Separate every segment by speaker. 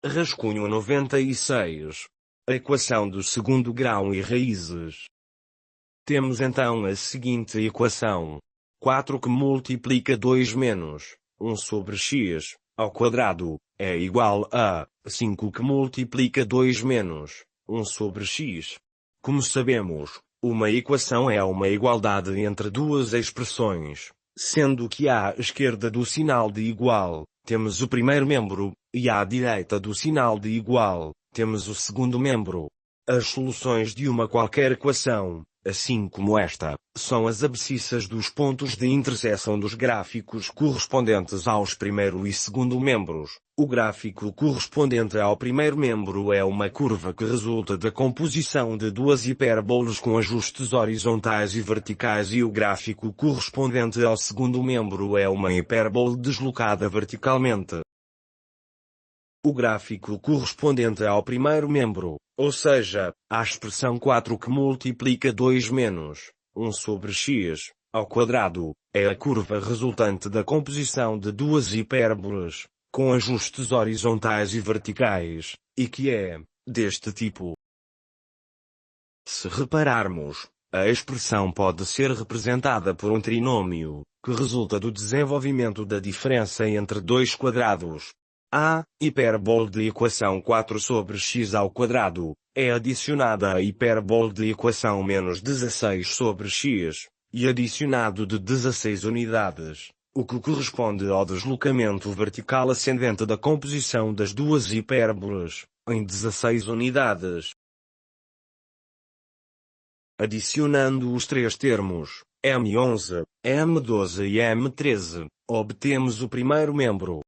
Speaker 1: Rascunho 96. A equação do segundo grau e raízes. Temos então a seguinte equação. 4 que multiplica 2 menos 1 sobre x, ao quadrado, é igual a 5 que multiplica 2 menos 1 sobre x. Como sabemos, uma equação é uma igualdade entre duas expressões, sendo que à esquerda do sinal de igual, temos o primeiro membro, e à direita do sinal de igual, temos o segundo membro. As soluções de uma qualquer equação, assim como esta, são as abscissas dos pontos de interseção dos gráficos correspondentes aos primeiro e segundo membros. O gráfico correspondente ao primeiro membro é uma curva que resulta da composição de duas hipérbolas com ajustes horizontais e verticais, e o gráfico correspondente ao segundo membro é uma hipérbole deslocada verticalmente. O gráfico correspondente ao primeiro membro, ou seja, à expressão 4 que multiplica 2 menos 1 sobre x, ao quadrado, é a curva resultante da composição de duas hipérbolas, com ajustes horizontais e verticais, e que é, deste tipo. Se repararmos, a expressão pode ser representada por um trinômio, que resulta do desenvolvimento da diferença entre dois quadrados. A hipérbole de equação 4 sobre x ao quadrado é adicionada à hipérbole de equação menos 16 sobre x, e adicionado de 16 unidades, o que corresponde ao deslocamento vertical ascendente da composição das duas hipérbolas, em 16 unidades. Adicionando os três termos, M11, M12 e M13, obtemos o primeiro membro.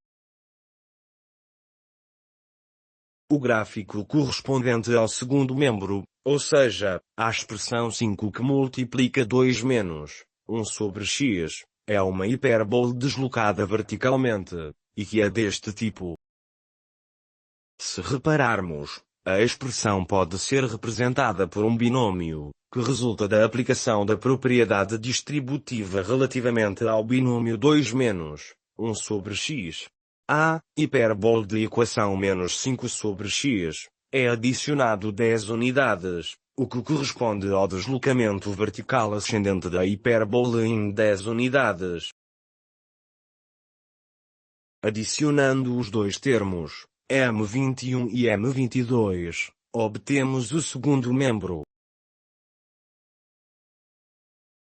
Speaker 1: O gráfico correspondente ao segundo membro, ou seja, à expressão 5 que multiplica 2 menos 1 sobre x, é uma hipérbole deslocada verticalmente, e que é deste tipo. Se repararmos, a expressão pode ser representada por um binômio, que resulta da aplicação da propriedade distributiva relativamente ao binômio 2 menos 1 sobre x. A hipérbole de equação menos 5 sobre x, é adicionado 10 unidades, o que corresponde ao deslocamento vertical ascendente da hipérbole em 10 unidades. Adicionando os dois termos, M21 e M22, obtemos o segundo membro.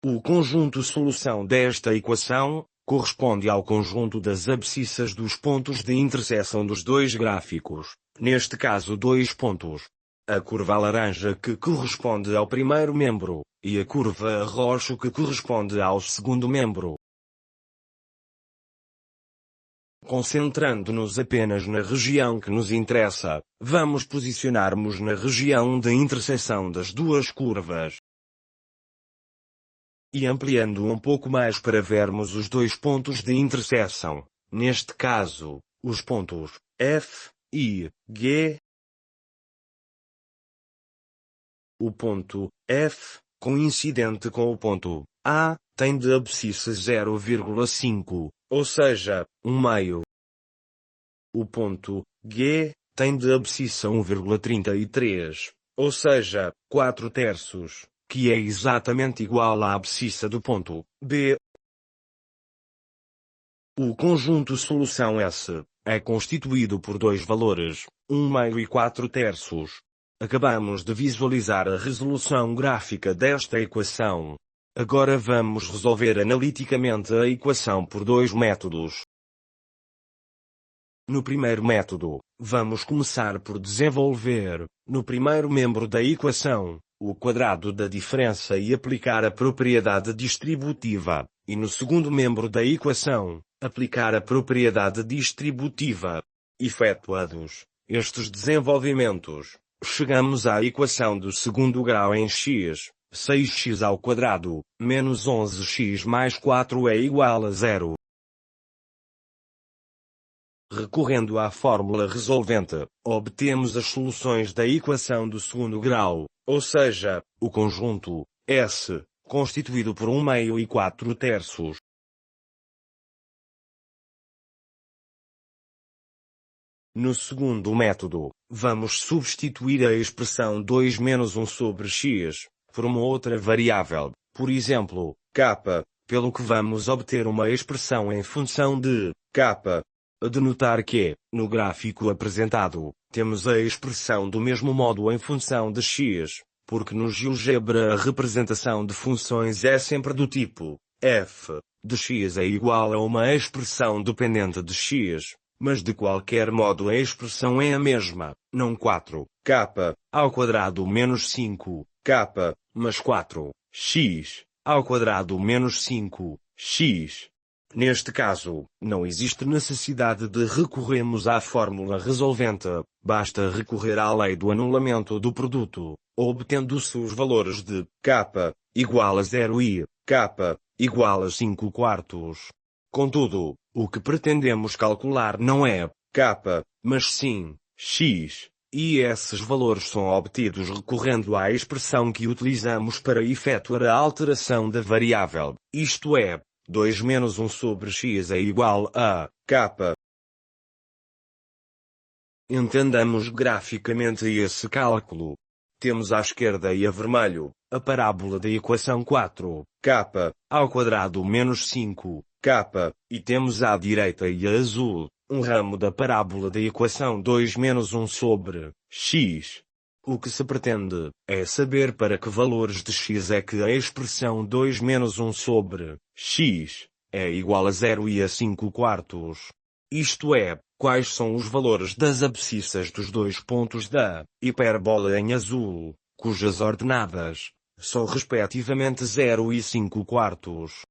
Speaker 1: O conjunto solução desta equação corresponde ao conjunto das abscissas dos pontos de interseção dos dois gráficos, neste caso dois pontos. A curva laranja que corresponde ao primeiro membro, e a curva roxo que corresponde ao segundo membro. Concentrando-nos apenas na região que nos interessa, vamos posicionar-nos na região de interseção das duas curvas. E ampliando um pouco mais para vermos os dois pontos de interseção, neste caso, os pontos F e G. O ponto F, coincidente com o ponto A, tem de abscissa 0,5, ou seja, 1/2. O ponto G tem de abscissa 1,33, ou seja, 4/3. Que é exatamente igual à abscissa do ponto B. O conjunto solução S é constituído por dois valores, 1/2 e 4/3. Acabamos de visualizar a resolução gráfica desta equação. Agora vamos resolver analiticamente a equação por dois métodos. No primeiro método, vamos começar por desenvolver, no primeiro membro da equação, o quadrado da diferença e aplicar a propriedade distributiva, e no segundo membro da equação, aplicar a propriedade distributiva. Efetuados estes desenvolvimentos, chegamos à equação do segundo grau em x, 6x ao quadrado, menos 11x mais 4 é igual a 0. Recorrendo à fórmula resolvente, obtemos as soluções da equação do segundo grau, ou seja, o conjunto S, constituído por 1/2 e 4/3. No segundo método, vamos substituir a expressão 2 menos 1 sobre x por uma outra variável, por exemplo, k, pelo que vamos obter uma expressão em função de k. De notar que, no gráfico apresentado, temos a expressão do mesmo modo em função de x, porque no GeoGebra a representação de funções é sempre do tipo f de x é igual a uma expressão dependente de x, mas de qualquer modo a expressão é a mesma, não 4k ao quadrado menos 5k, mas 4x ao quadrado menos 5x. Neste caso, não existe necessidade de recorrermos à fórmula resolvente, basta recorrer à lei do anulamento do produto, obtendo-se os valores de k igual a 0 e k igual a 5 quartos. Contudo, o que pretendemos calcular não é k, mas sim x, e esses valores são obtidos recorrendo à expressão que utilizamos para efetuar a alteração da variável, isto é, 2 menos 1 sobre x é igual a k. Entendamos graficamente esse cálculo. Temos à esquerda e a vermelho, a parábola da equação 4k ao quadrado menos 5k, e temos à direita e a azul, um ramo da parábola da equação 2 menos 1 sobre x. O que se pretende é saber para que valores de x é que a expressão 2 menos 1 sobre x é igual a 0 e a 5 quartos. Isto é, quais são os valores das abscissas dos dois pontos da hipérbola em azul, cujas ordenadas são respectivamente 0 e 5 quartos.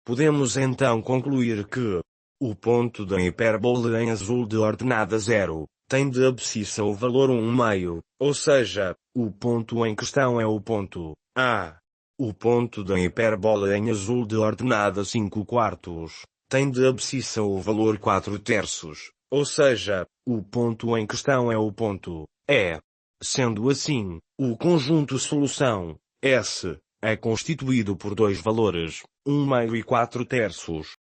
Speaker 1: Podemos então concluir que o ponto da hipérbola em azul de ordenada 0 tem de abscissa o valor 1/2, ou seja, o ponto em questão é o ponto A. O ponto da hipérbola em azul de ordenada 5 quartos tem de abscissa o valor 4/3, ou seja, o ponto em questão é o ponto E. Sendo assim, o conjunto solução S é constituído por dois valores, 1/2 e 4/3.